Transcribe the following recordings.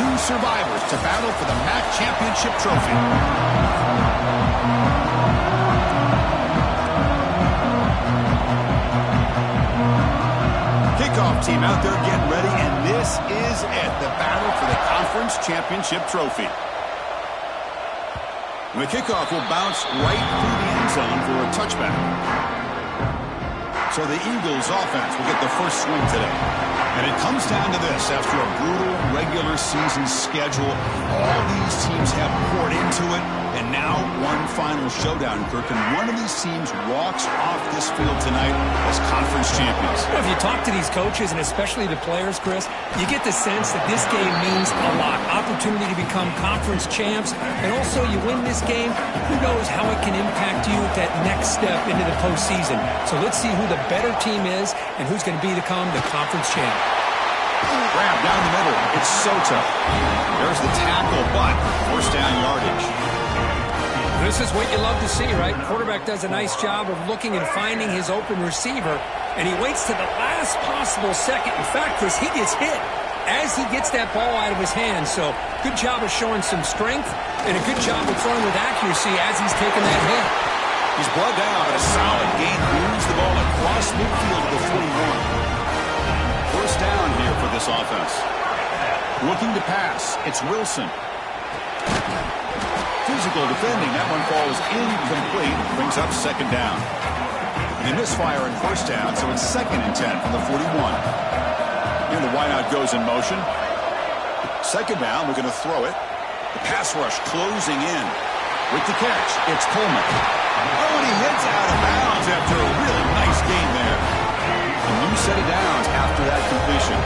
two survivors to battle for the MAC championship trophy. Kickoff team out there getting ready, and this is it, the battle for the conference championship trophy. The kickoff will bounce right through the end zone for a touchback. So the Eagles offense will get the first swing today. And it comes down to this. After a brutal regular season schedule, all these teams have poured into it. And now one final showdown, Kirk. And one of these teams walks off this field tonight as conference champions. Well, if you talk to these coaches, and especially the players, Chris, you get the sense that this game means a lot. Opportunity to become conference champs. And also, you win this game, who knows how it can impact you at that next step into the postseason. So let's see who the better team is and who's going to become the conference champ. Grab down the middle. It's Soto. There's the tackle, but first down yardage. This is what you love to see, right? Quarterback does a nice job of looking and finding his open receiver, and he waits to the last possible second. In fact, Chris, he gets hit as he gets that ball out of his hands. So good job of showing some strength and a good job of throwing with accuracy as he's taking that hit. He's brought down, but a solid gain moves the ball across midfield to the 41. First down here for this offense. Looking to pass. It's Wilson. Physical defending. That one falls incomplete. Brings up second down. They misfire in first down, so it's 2nd and 10 from the 41. And the wideout goes in motion. Second down, we're going to throw it. The pass rush closing in. With the catch, it's Coleman. Oh, and he hits out of bounds after a really nice gain there. A new set of downs after that completion.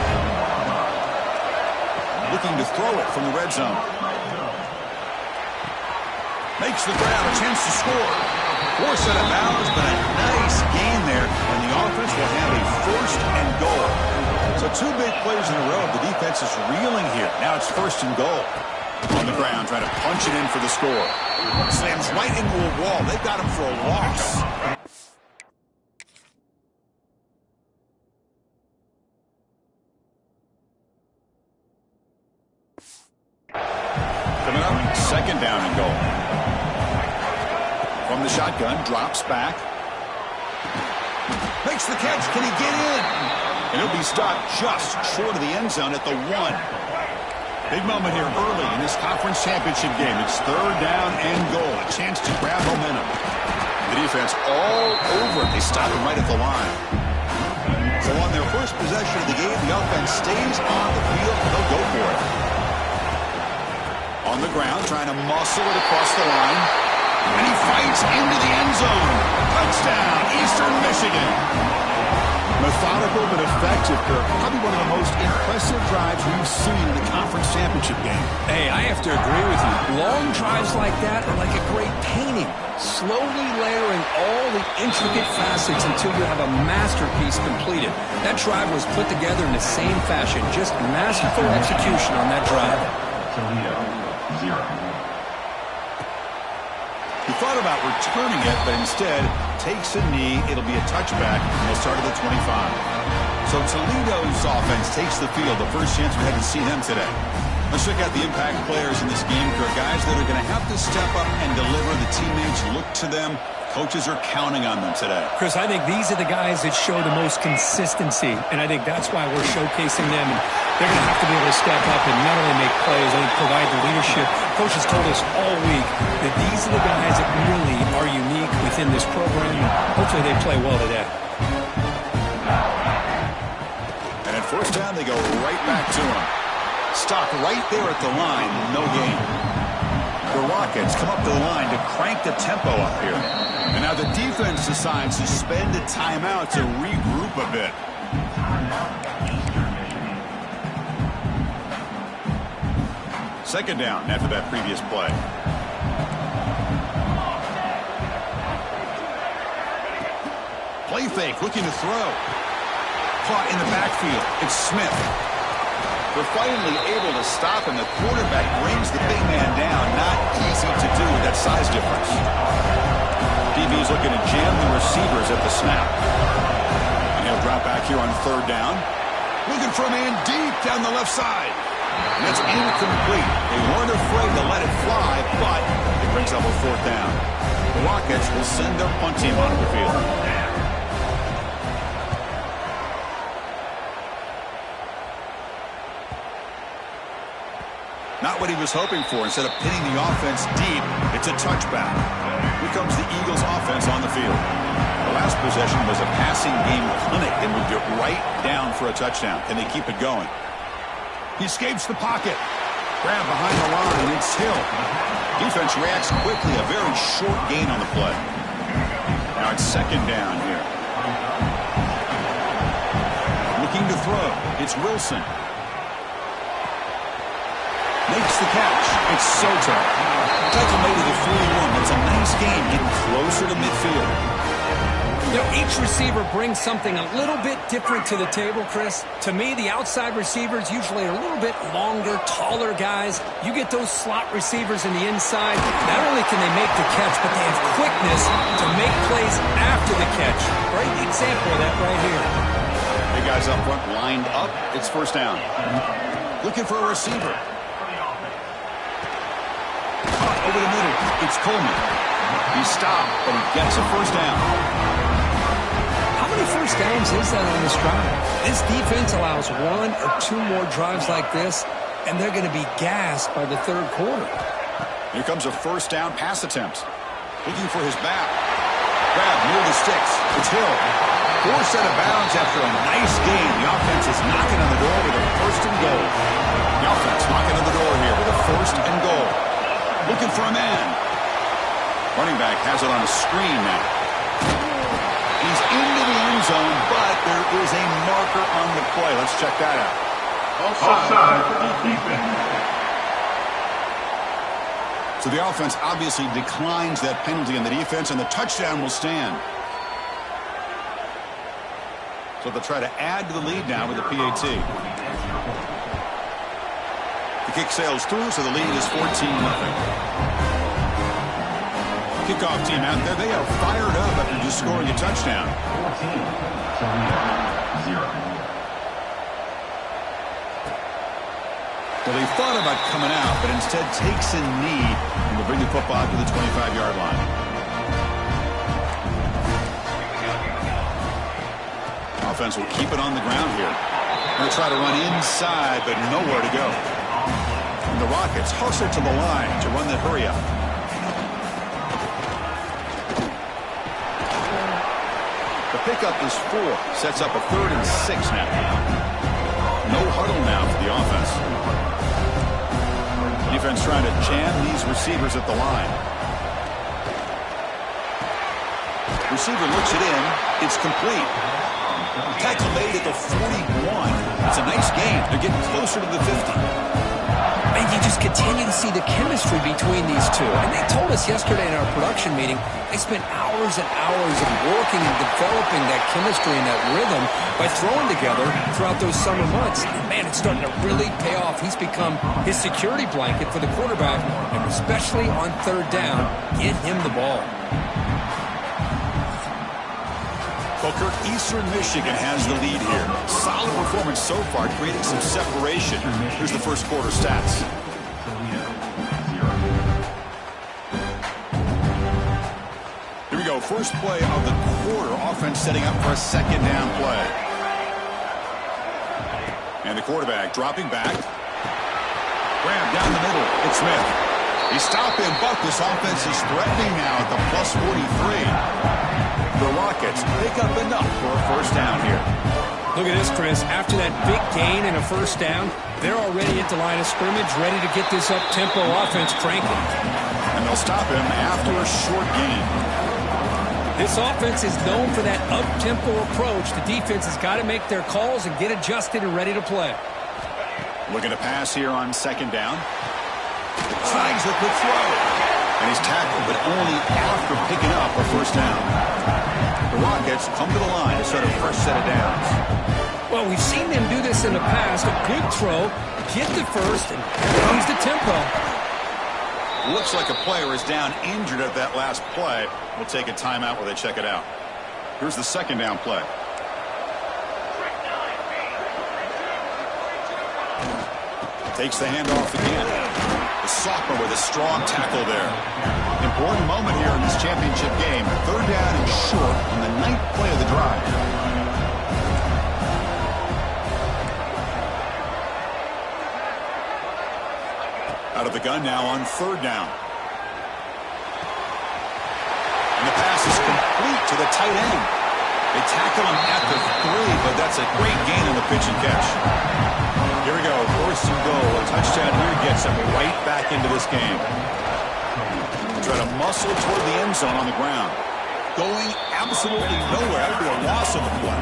Looking to throw it from the red zone. Makes the grab, a chance to score. 4 set of bounds, but a nice gain there, and the offense will have a 1st and goal. So 2 big plays in a row. The defense is reeling here. Now it's 1st and goal. On the ground, trying to punch it in for the score. Slams right into a wall. They've got him for a loss. Coming up, 2nd down and goal. From the shotgun, drops back. Makes the catch. Can he get in? And he'll be stopped just short of the end zone at the 1. Big moment here early in this conference championship game. It's 3rd down and goal. A chance to grab momentum. The defense all over it. They stop him right at the line. So on their first possession of the game, the offense stays on the field and they'll go for it. On the ground, trying to muscle it across the line. And he fights into the end zone. Touchdown, Eastern Michigan. Methodical but effective, Kirk. Probably one of the most impressive drives we've seen in the conference championship game. Hey, I have to agree with you. Long drives like that are like a great painting. Slowly layering all the intricate facets until you have a masterpiece completed. That drive was put together in the same fashion. Just masterful execution on that drive. He thought about returning it, but instead takes a knee. It'll be a touchback, and they'll start at the 25. So Toledo's offense takes the field. The first chance we haven't seen them today. Let's check out the impact players in this game. They're guys that are going to have to step up and deliver. The teammates look to them. Coaches are counting on them today. Chris, I think these are the guys that show the most consistency, and I think that's why we're showcasing them. And they're going to have to be able to step up and not only make plays, I think provide the leadership. Coaches told us all week that these are the guys that really are unique within this program. Hopefully they play well today. And at first down, they go right back to him. Stop right there at the line. No gain. The Rockets come up to the line to crank the tempo up here. And now the defense decides to spend a timeout to regroup a bit. Second down after that previous play. Play fake, looking to throw. Caught in the backfield. It's Smith. They're finally able to stop him. The quarterback brings the big man down. Not easy to do with that size difference. DB's looking to jam the receivers at the snap. And he'll drop back here on 3rd down. Looking for a man deep down the left side. And that's incomplete. They weren't afraid to let it fly, but it brings up a fourth down. The Rockets will send their punt team onto the field. Not what he was hoping for. Instead of pinning the offense deep, it's a touchback. Here comes the Eagles offense on the field. The last possession was a passing game clinic. They moved it right down for a touchdown. Can they keep it going? He escapes the pocket. Grab behind the line. It's Hill. Defense reacts quickly. A very short gain on the play. Now it's second down here. Looking to throw. It's Wilson. Makes the catch. It's Soto. Tackle made to the 41. That's a nice game, getting closer to midfield. You know, each receiver brings something a little bit different to the table, Chris. To me, the outside receivers usually are a little bit longer, taller guys. You get those slot receivers in the inside. Not only can they make the catch, but they have quickness to make plays after the catch. Great example of that right here. Big guys up front lined up. It's first down. Looking for a receiver. Over the middle, it's Coleman. He's stopped, but he gets a first down. How many first downs is that on this drive? This defense allows one or two more drives like this, and they're going to be gassed by the third quarter. Here comes a first down pass attempt. Looking for his back. Grab near the sticks. It's Hill. Forced out of bounds after a nice game. The offense is knocking on the door with a first and goal. The offense knocking on the door here with a first and goal. Looking for a man. Running back has it on a screen now. He's into the end zone, but there is a marker on the play. Let's check that out. Offside for the defense. So the offense obviously declines that penalty, and the defense and the touchdown will stand. So they'll try to add to the lead now with the PAT. The kick sails through, so the lead is 14-0. Kickoff team out there. They are fired up after just scoring a touchdown. 14-0. Well, they thought about coming out, but instead takes a knee and will bring the football to the 25-yard line. Offense will keep it on the ground here. They'll try to run inside, but nowhere to go. And the Rockets hustle to the line to run the hurry up. The pickup is 4. Sets up a 3rd and 6 now. No huddle now for the offense. Defense trying to jam these receivers at the line. Receiver looks it in. It's complete. Tackle made at the 41. It's a nice game. They're getting closer to the 50. And you just continue to see the chemistry between these two. And they told us yesterday in our production meeting, they spent hours and hours of working and developing that chemistry and that rhythm by throwing together throughout those summer months. And man, it's starting to really pay off. He's become his security blanket for the quarterback, and especially on third down, get him the ball. Booker, Eastern Michigan has the lead here. Solid performance so far, creating some separation. Here's the first quarter stats. Here we go. First play of the quarter. Offense setting up for a second down play. And the quarterback dropping back. Grab down the middle. It's Smith. He stopped him, but this offense is threatening now at the plus 43. The Rockets pick up enough for a first down here. Look at this, Chris. After that big gain and a first down, they're already at the line of scrimmage, ready to get this up-tempo offense cranking. And they'll stop him after a short gain. This offense is known for that up-tempo approach. The defense has got to make their calls and get adjusted and ready to play. Looking to pass here on second down. Slides with the throw. And he's tackled, but only after picking up a first down. The Rockets come to the line to start a fresh set of downs. Well, we've seen them do this in the past. A good throw, get the first, and here comes the tempo. Looks like a player is down injured at that last play. We'll take a timeout while they check it out. Here's the second down play. Takes the handoff again. The sophomore with a strong tackle there. Important moment here in this championship game. 3rd down and short on the 9th play of the drive. Out of the gun now on 3rd down. And the pass is complete to the tight end. They tackle him at the 3, but that's a great gain on the pitch and catch. Here we go, 1st and goal. A touchdown here gets them right back into this game. Try to muscle toward the end zone on the ground. Going absolutely nowhere. That would be a loss on the play.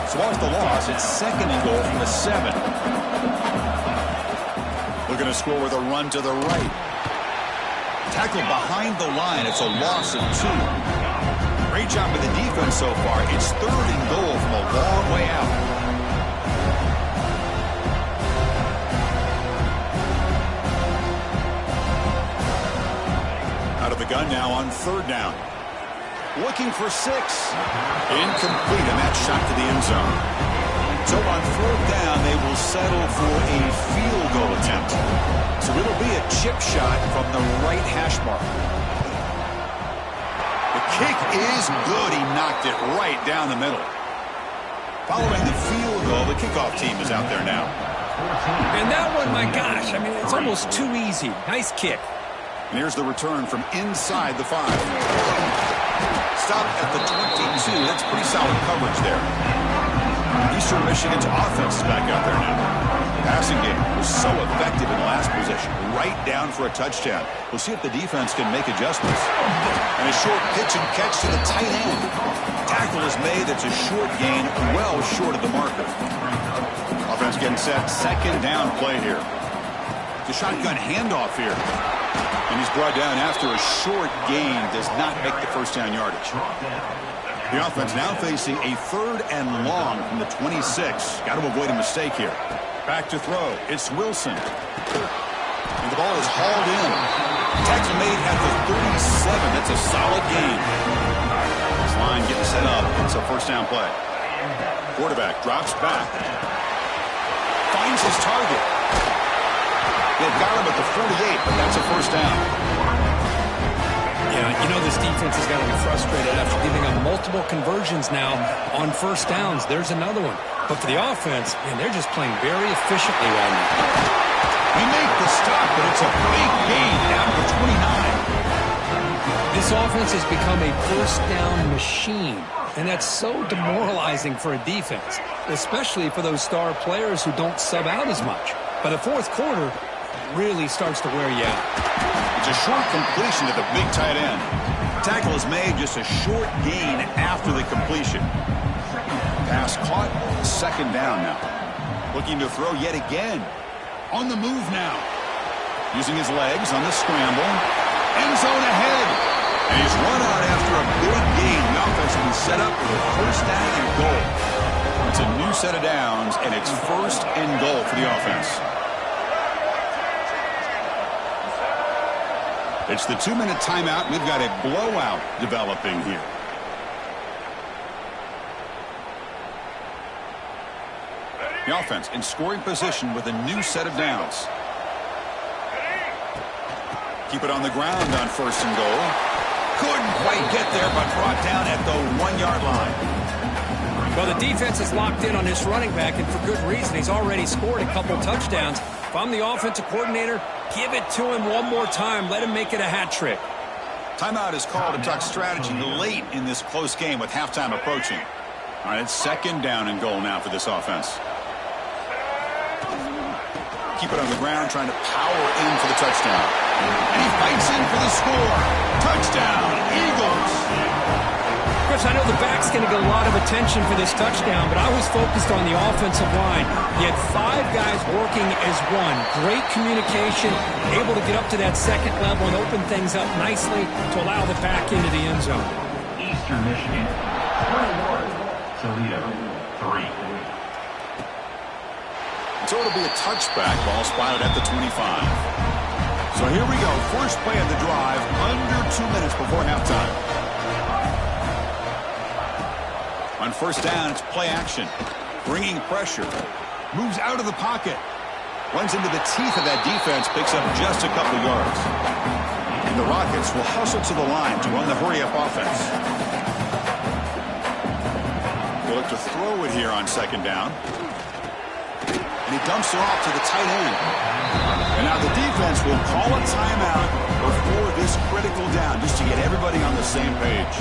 So off the loss, it's 2nd and goal from the 7. Looking to score with a run to the right. Tackled behind the line. It's a loss of 2. Great job with the defense so far. It's 3rd and goal from a long way out. Out of the gun now on 3rd down. Looking for 6. Incomplete, and that shot to the end zone. So on 4th down, they will settle for a field goal attempt. So it'll be a chip shot from the right hash mark. The kick is good. He knocked it right down the middle. Following the field goal, the kickoff team is out there now. And that one, my gosh, I mean, it's almost too easy. Nice kick. And here's the return from inside the 5. Stop at the 22. That's pretty solid coverage there. Eastern Michigan's offense is back out there now. Passing game was so effective in the last possession. Right down for a touchdown. We'll see if the defense can make adjustments. And a short pitch and catch to the tight end. Tackle is made. That's a short gain, well short of the marker. Offense getting set. 2nd down play here. The shotgun handoff here. And he's brought down after a short gain. Does not make the 1st down yardage. The offense now facing a 3rd and long from the 26. Got to avoid a mistake here. Back to throw. It's Wilson. And the ball is hauled in. Tackle made at the 37. That's a solid gain. This line getting set up. It's a 1st down play. Quarterback drops back. Finds his target. They've got him at the 48, but that's a 1st down. Yeah, you know this defense has got to be frustrated after giving up multiple conversions now on 1st downs. There's another one. But for the offense, man, they're just playing very efficiently right now. They make the stop, but it's a big gain down to 29. This offense has become a 1st down machine, and that's so demoralizing for a defense, especially for those star players who don't sub out as much. By the 4th quarter, really starts to wear you out. It's a short completion to the big tight end. Tackle is made, just a short gain after the completion. Pass caught, 2nd down now. Looking to throw yet again. On the move now. Using his legs on the scramble. End zone ahead. And he's run out after a big gain. The offense will be set up for the 1st down and goal. It's a new set of downs, and it's 1st and goal for the offense. It's the 2-minute timeout. We've got a blowout developing here. The offense in scoring position with a new set of downs. Keep it on the ground on 1st and goal. Couldn't quite get there, but brought down at the 1-yard line. Well, the defense is locked in on this running back, and for good reason. He's already scored a couple touchdowns. If I'm the offensive coordinator, give it to him one more time. Let him make it a hat trick. Timeout is called to talk strategy late in this close game with halftime approaching. All right, it's 2nd down and goal now for this offense. Keep it on the ground, trying to power in for the touchdown. And he fights in for the score. Touchdown, Eagles. Chris, I know the back's going to get a lot of attention for this touchdown, but I was focused on the offensive line. He had 5 guys working as one. Great communication, able to get up to that 2nd level and open things up nicely to allow the back into the end zone. Eastern Michigan, 21. Toledo, 3. So it'll be a touchback. Ball spotted at the 25. So here we go. First play of the drive, under 2 minutes before halftime. On 1st down, it's play action. Bringing pressure. Moves out of the pocket. Runs into the teeth of that defense, picks up just a couple yards. And the Rockets will hustle to the line to run the hurry-up offense. They look to throw it here on second down. And he dumps it off to the tight end. And now the defense will call a timeout before this critical down, just to get everybody on the same page.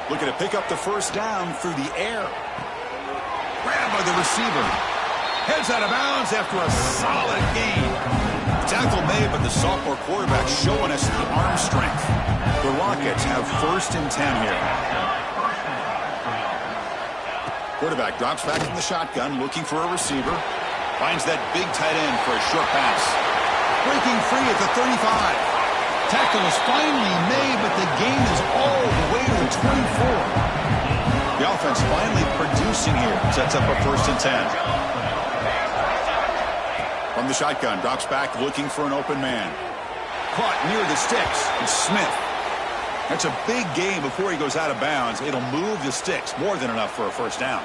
Looking to pick up the first down through the air. Grabbed by the receiver. Heads out of bounds after a solid gain. Tackle made, but the sophomore quarterback showing us the arm strength. The Rockets have 1st and 10 here. Quarterback drops back from the shotgun, looking for a receiver. Finds that big tight end for a short pass. Breaking free at the 35. Tackle is finally made, but the gain is all the way to the 24. The offense finally producing here. Sets up a 1st and 10. From the shotgun, drops back looking for an open man. Caught near the sticks. It's Smith. That's a big gain before he goes out of bounds. It'll move the sticks. More than enough for a first down.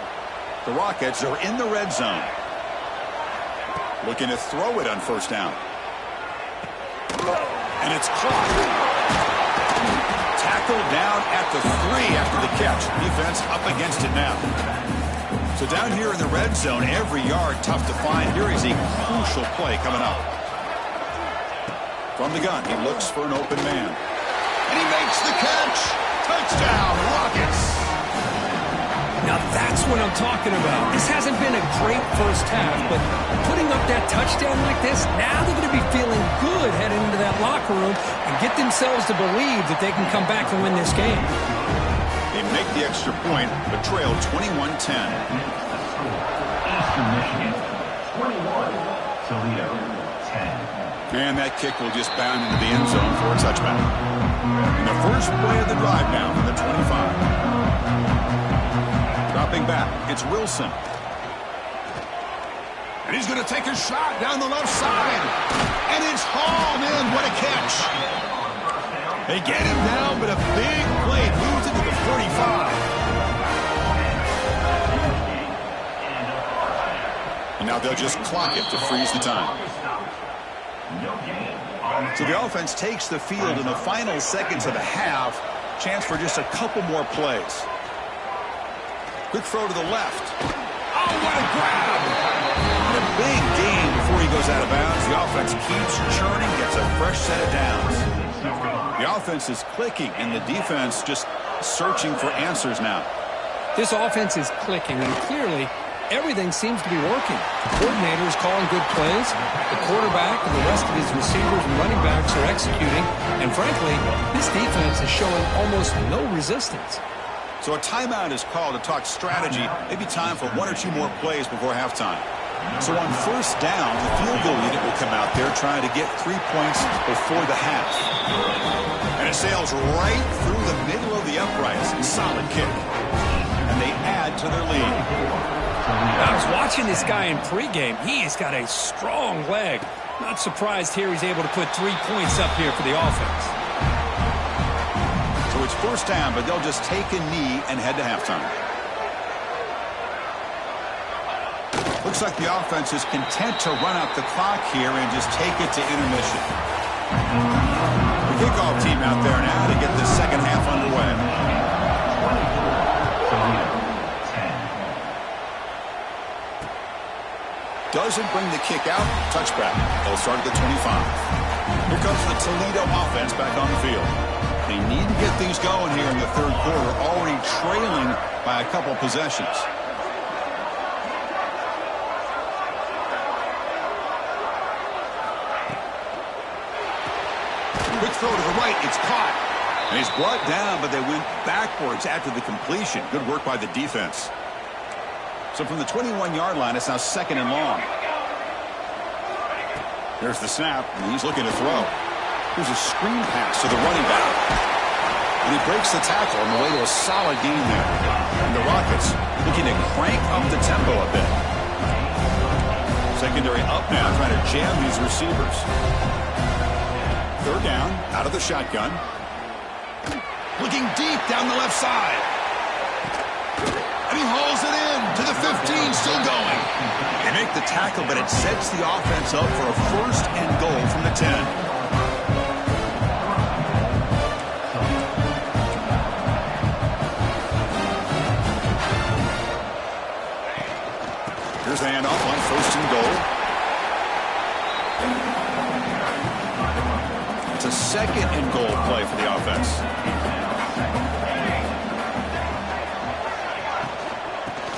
The Rockets are in the red zone. Looking to throw it on first down. And it's caught. Tackled down at the 3 after the catch. Defense up against it now. So down here in the red zone, every yard tough to find. Here is a crucial play coming up. From the gun, he looks for an open man. And he makes the catch. Touchdown, Rockets. Now that's what I'm talking about. This hasn't been a great first half, but putting up that touchdown like this, now they're going to be feeling good heading into that locker room and get themselves to believe that they can come back and win this game. They make the extra point, but trail 21-10. Eastern Michigan, 21. Toledo, 10. And that kick will just bound into the end zone for a touchback. And the first play of the drive now from the 25. Dropping back, it's Wilson. And he's going to take a shot down the left side. And it's hauled in. What a catch. They get him down, but a big play moves into the 45. And now they'll just clock it to freeze the time. So the offense takes the field in the final seconds of the half. Chance for just a couple more plays. Quick throw to the left. Oh, what a grab! And a big gain before he goes out of bounds. The offense keeps churning, gets a fresh set of downs. The offense is clicking, and the defense just searching for answers now. This offense is clicking, and clearly everything seems to be working. The coordinator is calling good plays. The quarterback and the rest of his receivers and running backs are executing. And frankly, this defense is showing almost no resistance. So a timeout is called to talk strategy. Maybe time for 1 or 2 more plays before halftime. So on first down, the field goal unit will come out there trying to get 3 points before the half. And it sails right through the middle of the uprights. Solid kick. And they add to their lead. I was watching this guy in pregame. He has got a strong leg. Not surprised here he's able to put 3 points up here for the offense. So it's first down, but they'll just take a knee and head to halftime. Looks like the offense is content to run out the clock here and just take it to intermission. The kickoff team out there now to get the second half underway. Doesn't bring the kick out. Touchback. They'll start at the 25. Here comes the Toledo offense back on the field. They need to get things going here in the third quarter, already trailing by a couple possessions. Quick throw to the right. It's caught. And he's brought down, but they went backwards after the completion. Good work by the defense. So from the 21-yard line, it's now second and long. There's the snap, and he's looking to throw. Here's a screen pass to the running back. And he breaks the tackle on the way to a solid gain there. And the Rockets looking to crank up the tempo a bit. Secondary up now, trying to jam these receivers. Third down, out of the shotgun. Looking deep down the left side. And he hauls it in to the 15, still going. They make the tackle, but it sets the offense up for a 1st and goal from the 10. Here's the handoff on 1st and goal. It's a 2nd and goal play for the offense.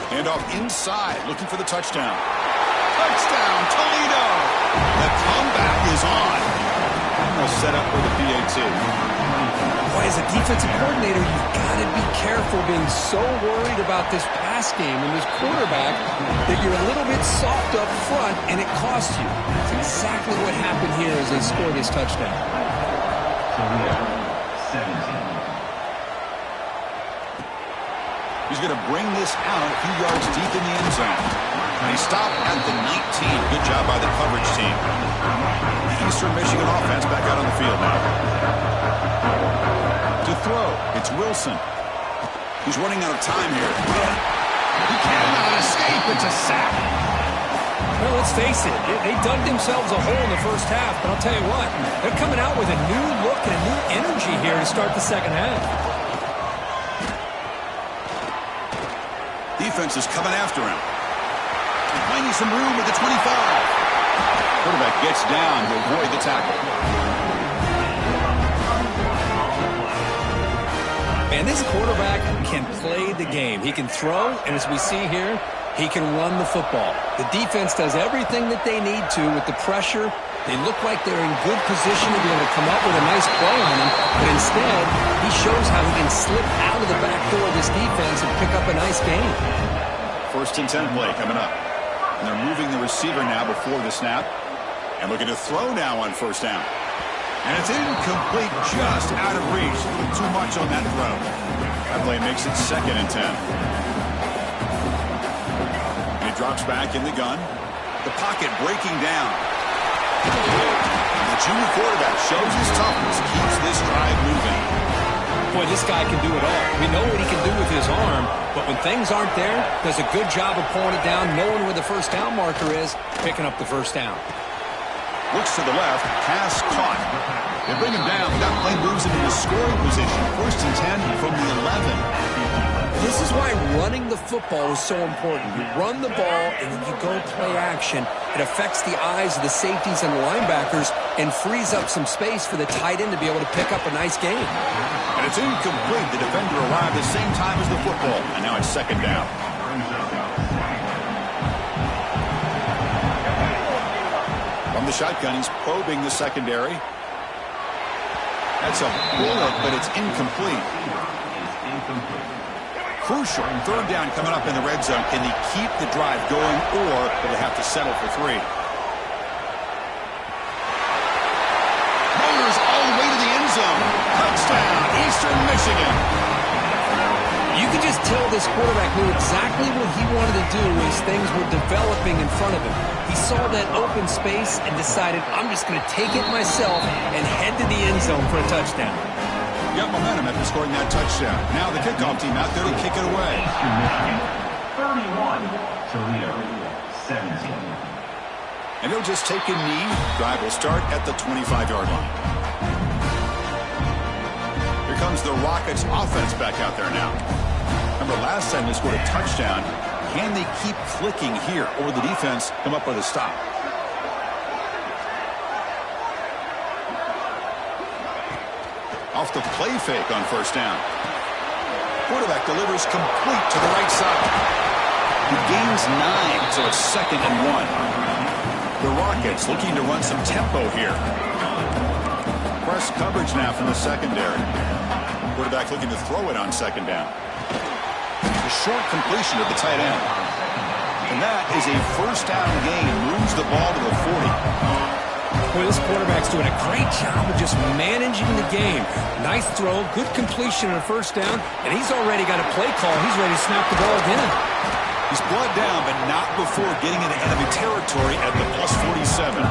Handoff inside, looking for the touchdown. Touchdown, Toledo! The comeback is on. Almost set up for the PAT. Boy, as a defensive coordinator, you've got to be careful being so worried about this pass game and this quarterback that you're a little bit soft up front and it costs you. It's exactly what happened here as they scored this touchdown. Toledo, 17. He's going to bring this out a few yards deep in the end zone. And he stopped at the 19. Good job by the coverage team. The Eastern Michigan offense back out on the field now. To throw, it's Wilson. He's running out of time here. He cannot escape. It's a sack. Well, let's face it, they dug themselves a hole in the first half, but I'll tell you what, they're coming out with a new look and a new energy here to start the second half. Defense is coming after him. Finding some room at the 25. Quarterback gets down to avoid the tackle. Man, this quarterback can play the game. He can throw, and as we see here, he can run the football. The defense does everything that they need to with the pressure. They look like they're in good position to be able to come up with a nice play on him, but instead, he shows how he can slip out of the back door of this defense and pick up a nice gain. 1st and 10 play coming up. And they're moving the receiver now before the snap. And looking to throw now on 1st down. And it's incomplete, just out of reach. A little too much on that throw. That play makes it 2nd and 10. And he drops back in the gun. The pocket breaking down. The junior quarterback shows his toughness, keeps this drive moving. Boy, this guy can do it all. We know what he can do with his arm, but when things aren't there, does a good job of pulling it down, knowing where the 1st down marker is, picking up the 1st down. Looks to the left, pass caught. They bring him down, but that play moves him into scoring position. 1st and 10 from the 11. This is why running the football is so important. You run the ball, and then you go play action. It affects the eyes of the safeties and the linebackers and frees up some space for the tight end to be able to pick up a nice gain. And it's incomplete. The defender arrived the same time as the football, and now it's 2nd down. From the shotgun, he's probing the secondary. That's a bullet, but it's incomplete. Crucial. 3rd down coming up in the red zone. Can they keep the drive going, or will they have to settle for 3? Motors all the way to the end zone. Touchdown, Eastern Michigan. You could just tell this quarterback knew exactly what he wanted to do as things were developing in front of him. He saw that open space and decided, I'm just going to take it myself and head to the end zone for a touchdown. Got momentum after scoring that touchdown. Now the kickoff team out there to kick it away. 31. Toledo, 17. And he'll just take a knee. Drive will start at the 25-yard line. Here comes the Rockets offense back out there now. Remember last time they scored a touchdown. Can they keep clicking here, or will the defense come up with a stop? Off the play fake on 1st down. Quarterback delivers complete to the right side. He gains 9, so it's 2nd and 1. The Rockets looking to run some tempo here. Press coverage now from the secondary. Quarterback looking to throw it on 2nd down. A short completion to the tight end. And that is a 1st down gain. Moves the ball to the 40. Boy, this quarterback's doing a great job of just managing the game. Nice throw, good completion on a 1st down, and he's already got a play call. He's ready to snap the ball again. He's blood down, but not before getting into enemy territory at the +47.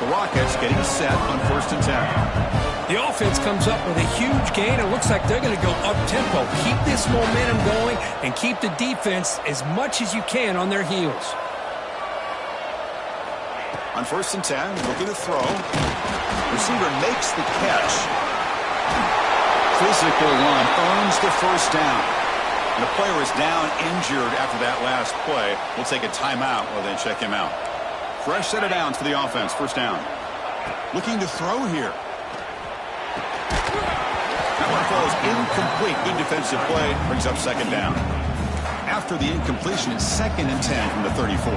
The Rockets getting set on 1st and 10. The offense comes up with a huge gain. It looks like they're going to go up-tempo. Keep this momentum going and keep the defense as much as you can on their heels. On 1st and 10, looking to throw. Receiver makes the catch. Physical run earns the first down. And the player is down injured after that last play. We'll take a timeout while they check him out. Fresh set of downs for the offense. 1st down. Looking to throw here. That one falls incomplete. Good defensive play. Brings up 2nd down. After the incompletion, it's 2nd and 10 from the 34.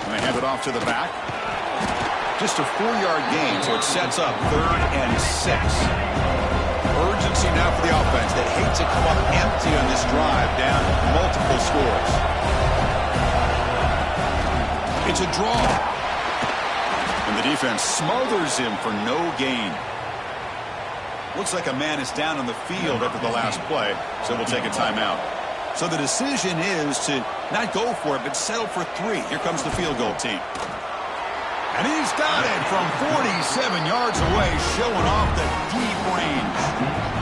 And they hand it off to the back. Just a 4-yard gain, so it sets up 3rd and 6. Urgency now for the offense. They hate to come up empty on this drive, down multiple scores. It's a draw. And the defense smothers him for no gain. Looks like a man is down on the field after the last play, so we'll take a timeout. So the decision is to not go for it, but settle for 3. Here comes the field goal team. And he's got it from 47 yards away, showing off the deep range.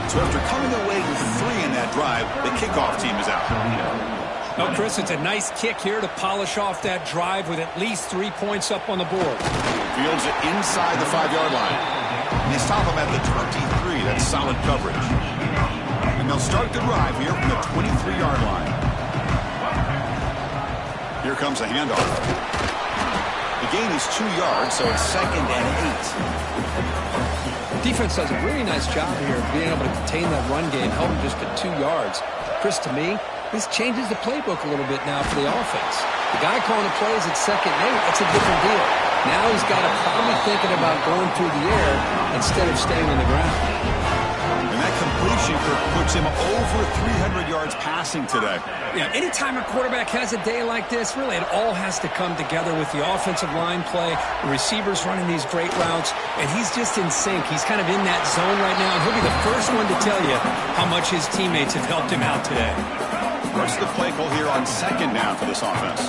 So after coming away with 3 in that drive, the kickoff team is out. Well, Chris, it's a nice kick here to polish off that drive with at least 3 points up on the board. Fields it inside the 5-yard line. They stop him at the 23. That's solid coverage. And they'll start the drive here from the 23-yard line. Here comes a handoff. The gain is 2 yards, so it's 2nd and 8. Defense does a really nice job here of being able to contain that run game, held him just at 2 yards. Chris, to me, this changes the playbook a little bit now for the offense. The guy calling the plays at 2nd and 8, that's a different deal. Now he's got to probably thinking about going through the air instead of staying on the ground. And that completion puts him over 300 yards passing today. Yeah, anytime a quarterback has a day like this, really it all has to come together with the offensive line play, the receivers running these great routes, and he's just in sync. He's kind of in that zone right now, and he'll be the first one to tell you how much his teammates have helped him out today. What's the play call here on 2nd down for this offense?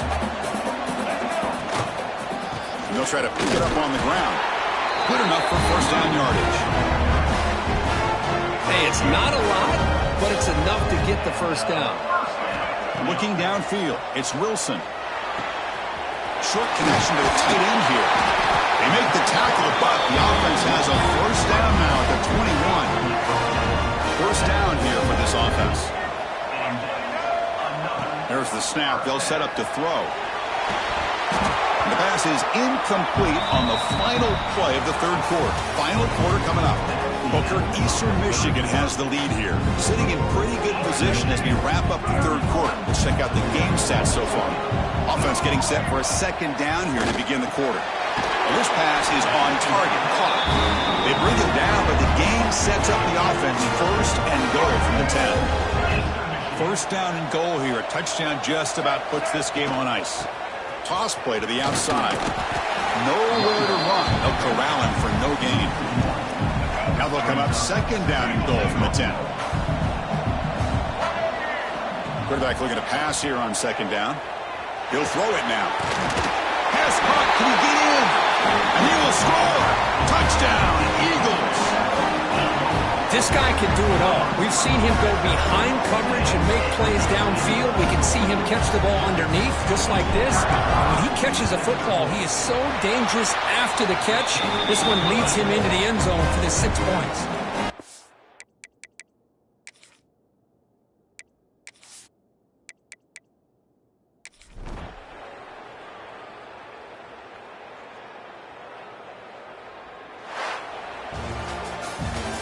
And they'll try to pick it up on the ground. Good enough for 1st down yardage. Hey, it's not a lot, but it's enough to get the 1st down. Looking downfield, it's Wilson. Short connection to the tight end here. They make the tackle, but the offense has a 1st down now at the 21. 1st down here for this offense. There's the snap. They'll set up to throw. The pass is incomplete on the final play of the 3rd quarter. Final quarter coming up. Booker, Eastern Michigan has the lead here. Sitting in pretty good position as we wrap up the 3rd quarter. Let's check out the game stats so far. Offense getting set for a 2nd down here to begin the quarter. And this pass is on target. Caught. They bring it down, but the game sets up the offense 1st and goal from the 10. 1st down and goal here. A touchdown just about puts this game on ice. Toss play to the outside. Nowhere to run. They'll corral him for no gain. Now they'll come up 2nd down and goal from the 10. Quarterback looking to pass here on 2nd down. He'll throw it now. Pass caught. Can he get in? And he will score. Touchdown, Eagles. This guy can do it all. We've seen him go behind coverage and make plays downfield. We can see him catch the ball underneath, just like this. When he catches a football, he is so dangerous after the catch. This one leads him into the end zone for the 6 points.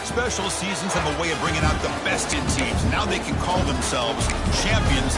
Special seasons have a way of bringing out the best in teams. Now they can call themselves champions.